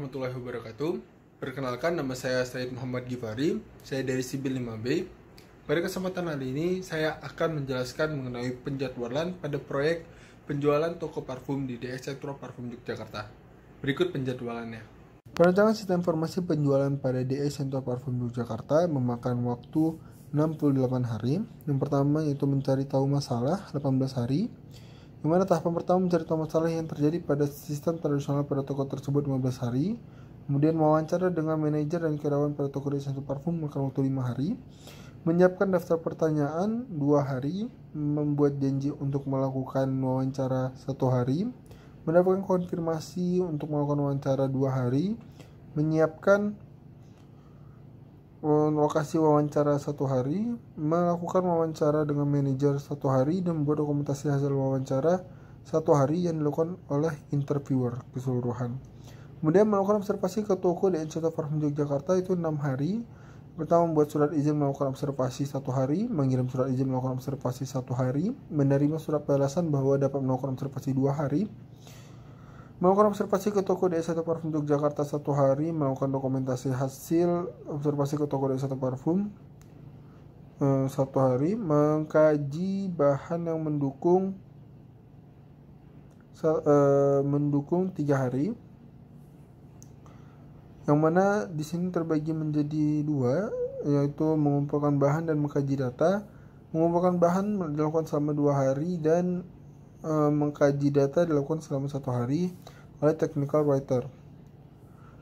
warahmatullahi wabarakatuh. Perkenalkan, nama saya Said Muhammad Gifari. Saya dari Sibil 5B. Pada kesempatan kali ini, saya akan menjelaskan mengenai penjadwalan pada proyek penjualan toko parfum di DS Centro Parfum Yogyakarta. Berikut penjadwalannya. Perancangan sistem informasi penjualan pada DS Centro Parfum Yogyakarta memakan waktu 68 hari. Yang pertama yaitu mencari tahu masalah 18 hari. Di mana tahapan pertama mencari tahu masalah yang terjadi pada sistem tradisional pada toko tersebut 15 hari. Kemudian wawancara dengan manajer dan karyawan pada toko DS Centro Parfum memakan waktu 5 hari. Menyiapkan daftar pertanyaan 2 hari. Membuat janji untuk melakukan wawancara 1 hari. Mendapatkan konfirmasi untuk melakukan wawancara 2 hari. Menyiapkan lokasi wawancara 1 hari, melakukan wawancara dengan manajer 1 hari, dan membuat dokumentasi hasil wawancara 1 hari yang dilakukan oleh interviewer keseluruhan. Kemudian melakukan observasi ke toko di Centro Parfum Yogyakarta itu 6 hari. Pertama, membuat surat izin melakukan observasi 1 hari, mengirim surat izin melakukan observasi 1 hari, menerima surat balasan bahwa dapat melakukan observasi 2 hari, melakukan observasi ke toko DS Centro Parfum Yogyakarta 1 hari, melakukan dokumentasi hasil observasi ke toko DS Centro Parfum 1 hari, mengkaji bahan yang mendukung 3 hari, yang mana di sini terbagi menjadi 2, yaitu mengumpulkan bahan dan mengkaji data. Mengumpulkan bahan dilakukan selama 2 hari dan mengkaji data dilakukan selama 1 hari oleh technical writer.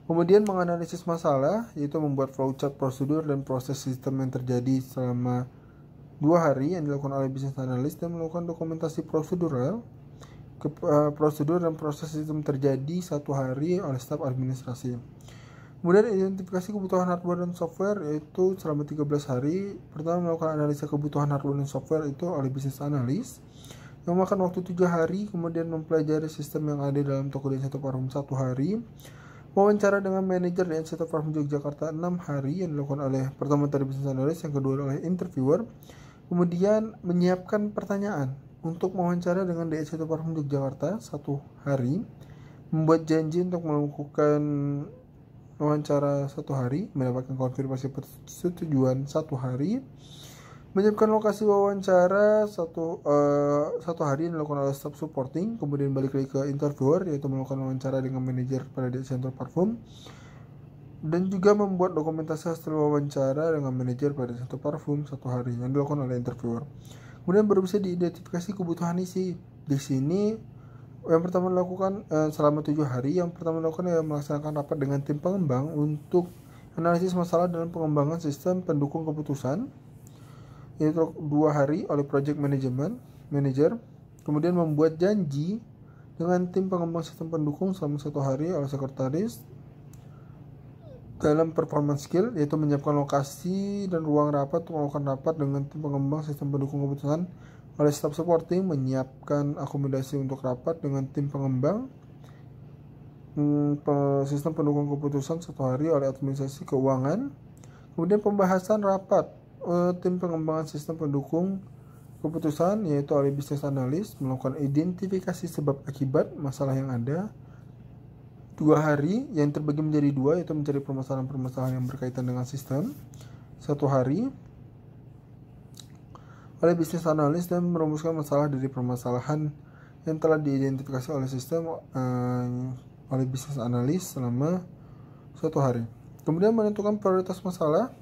Kemudian menganalisis masalah, yaitu membuat flowchart prosedur dan proses sistem yang terjadi selama 2 hari yang dilakukan oleh business analyst, dan melakukan dokumentasi prosedural prosedur dan proses sistem terjadi 1 hari oleh staf administrasi. Kemudian identifikasi kebutuhan hardware dan software, yaitu selama 13 hari. Pertama, melakukan analisa kebutuhan hardware dan software itu oleh business analyst yang memakan waktu 7 hari. Kemudian mempelajari sistem yang ada dalam toko DS Centro Parfum 1 hari. Wawancara dengan manajer DS Centro Parfum Yogyakarta 6 hari yang dilakukan oleh pertama tadi business analyst, yang kedua oleh interviewer. Kemudian menyiapkan pertanyaan untuk wawancara dengan DS Centro Parfum Yogyakarta 1 hari. Membuat janji untuk melakukan wawancara 1 hari, mendapatkan konfirmasi persetujuan 1 hari. Menyiapkan lokasi wawancara 1 hari yang dilakukan oleh staff supporting. Kemudian balik lagi ke interviewer, yaitu melakukan wawancara dengan manajer pada DS Centro Parfum, dan juga membuat dokumentasi hasil wawancara dengan manajer pada DS Centro Parfum 1 hari yang dilakukan oleh interviewer. Kemudian baru bisa diidentifikasi kebutuhan isi. Di sini yang pertama dilakukan selama 7 hari. Yang pertama dilakukan adalah melaksanakan rapat dengan tim pengembang untuk analisis masalah dalam pengembangan sistem pendukung keputusan, yaitu 2 hari oleh project manager. Kemudian membuat janji dengan tim pengembang sistem pendukung selama 1 hari oleh sekretaris dalam performance skill, yaitu menyiapkan lokasi dan ruang rapat untuk melakukan rapat dengan tim pengembang sistem pendukung keputusan oleh staff supporting. Menyiapkan akomodasi untuk rapat dengan tim pengembang sistem pendukung keputusan 1 hari oleh administrasi keuangan. Kemudian pembahasan rapat tim pengembangan sistem pendukung keputusan, yaitu oleh business analyst, melakukan identifikasi sebab akibat masalah yang ada 2 hari yang terbagi menjadi 2, yaitu mencari permasalahan-permasalahan yang berkaitan dengan sistem 1 hari oleh business analyst, dan merumuskan masalah dari permasalahan yang telah diidentifikasi oleh sistem oleh business analyst selama 1 hari. Kemudian menentukan prioritas masalah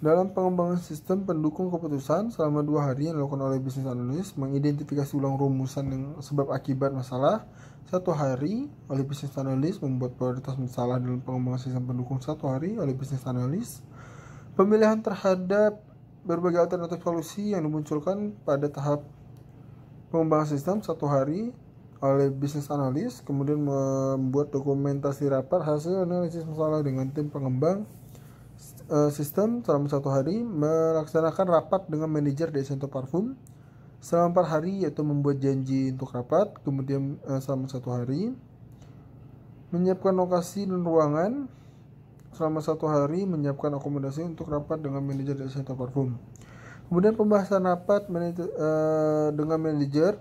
dalam pengembangan sistem pendukung keputusan selama 2 hari yang dilakukan oleh business analyst. Mengidentifikasi ulang rumusan yang sebab akibat masalah 1 hari oleh business analyst. Membuat prioritas masalah dalam pengembangan sistem pendukung 1 hari oleh business analyst. Pemilihan terhadap berbagai alternatif solusi yang dimunculkan pada tahap pengembangan sistem 1 hari oleh business analyst. Kemudian membuat dokumentasi rapat hasil analisis masalah dengan tim pengembang sistem selama 1 hari. Melaksanakan rapat dengan manajer DS Centro Parfum selama 4 hari, yaitu membuat janji untuk rapat. Kemudian selama 1 hari menyiapkan lokasi dan ruangan selama 1 hari. Menyiapkan akomodasi untuk rapat dengan manajer DS Centro Parfum. Kemudian pembahasan rapat dengan manajer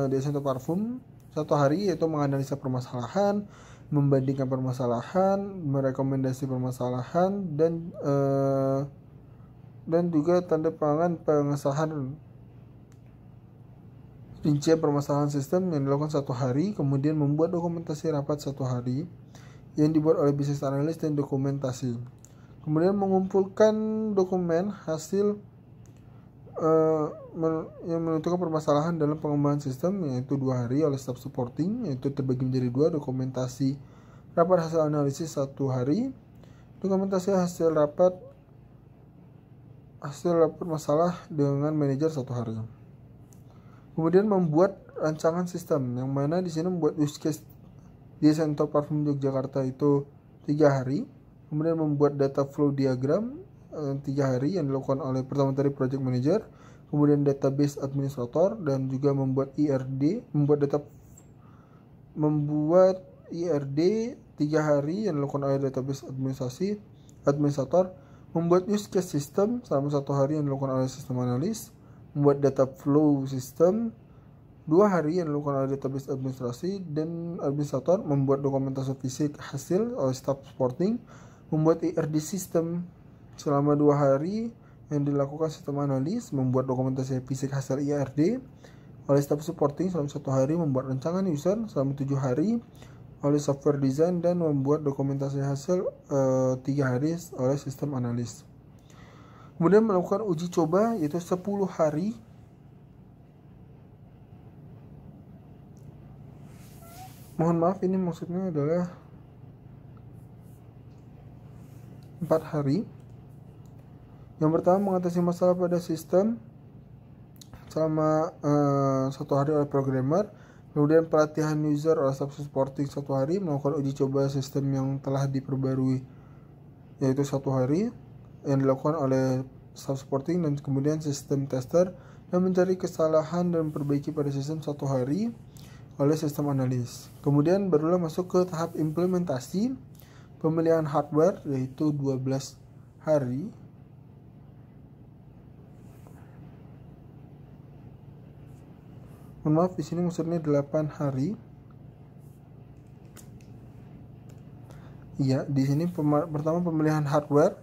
DS Centro Parfum 1 hari, yaitu menganalisa permasalahan, membandingkan permasalahan, merekomendasi permasalahan, dan juga tanda tangan pengesahan rincian permasalahan sistem yang dilakukan 1 hari, kemudian membuat dokumentasi rapat 1 hari yang dibuat oleh bisnis analis dan dokumentasi. Kemudian mengumpulkan dokumen hasil yang menentukan permasalahan dalam pengembangan sistem, yaitu 2 hari oleh staff supporting, yaitu terbagi menjadi 2, dokumentasi rapat hasil analisis 1 hari, dokumentasi hasil rapat masalah dengan manajer 1 hari. Kemudian membuat rancangan sistem, yang mana di sini membuat use case di Center Parfum Yogyakarta itu 3 hari. Kemudian membuat data flow diagram 3 hari yang dilakukan oleh pertama tadi project manager, kemudian database administrator, dan juga membuat IRD 3 hari yang dilakukan oleh database administrator, membuat use case system selama 1 hari yang dilakukan oleh sistem analis, membuat data flow system 2 hari yang dilakukan oleh database administrasi dan administrator, membuat dokumentasi fisik hasil oleh staff supporting, membuat IRD system selama 2 hari yang dilakukan sistem analis, membuat dokumentasi fisik hasil IRD oleh staff supporting selama 1 hari, membuat rancangan user selama 7 hari oleh software design, dan membuat dokumentasi hasil 3 hari oleh sistem analis. Kemudian melakukan uji coba yaitu 10 hari mohon maaf, ini maksudnya adalah 4 hari. Yang pertama, mengatasi masalah pada sistem selama 1 hari oleh programmer, kemudian pelatihan user oleh staff supporting 1 hari, melakukan uji coba sistem yang telah diperbarui yaitu 1 hari yang dilakukan oleh staff supporting, dan kemudian sistem tester dan mencari kesalahan dan memperbaiki pada sistem 1 hari oleh sistem analis. Kemudian barulah masuk ke tahap implementasi pemilihan hardware yaitu 12 hari. Mohon maaf, di sini maksudnya 8 hari. Iya, di sini pertama pemilihan hardware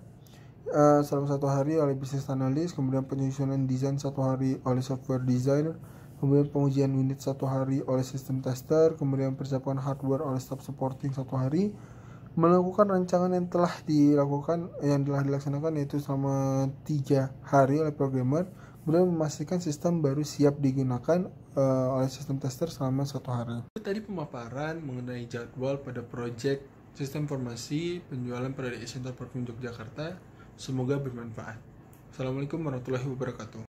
selama 1 hari oleh bisnis analis, kemudian penyusunan desain 1 hari oleh software designer, kemudian pengujian unit 1 hari oleh sistem tester, kemudian persiapan hardware oleh staff supporting 1 hari, melakukan rancangan yang telah dilaksanakan yaitu selama 3 hari oleh programmer, kemudian memastikan sistem baru siap digunakan oleh sistem tester selama 1 hari. Tadi pemaparan mengenai jadwal pada proyek sistem informasi penjualan pada Center Parfum Yogyakarta. Semoga bermanfaat. Assalamualaikum warahmatullahi wabarakatuh.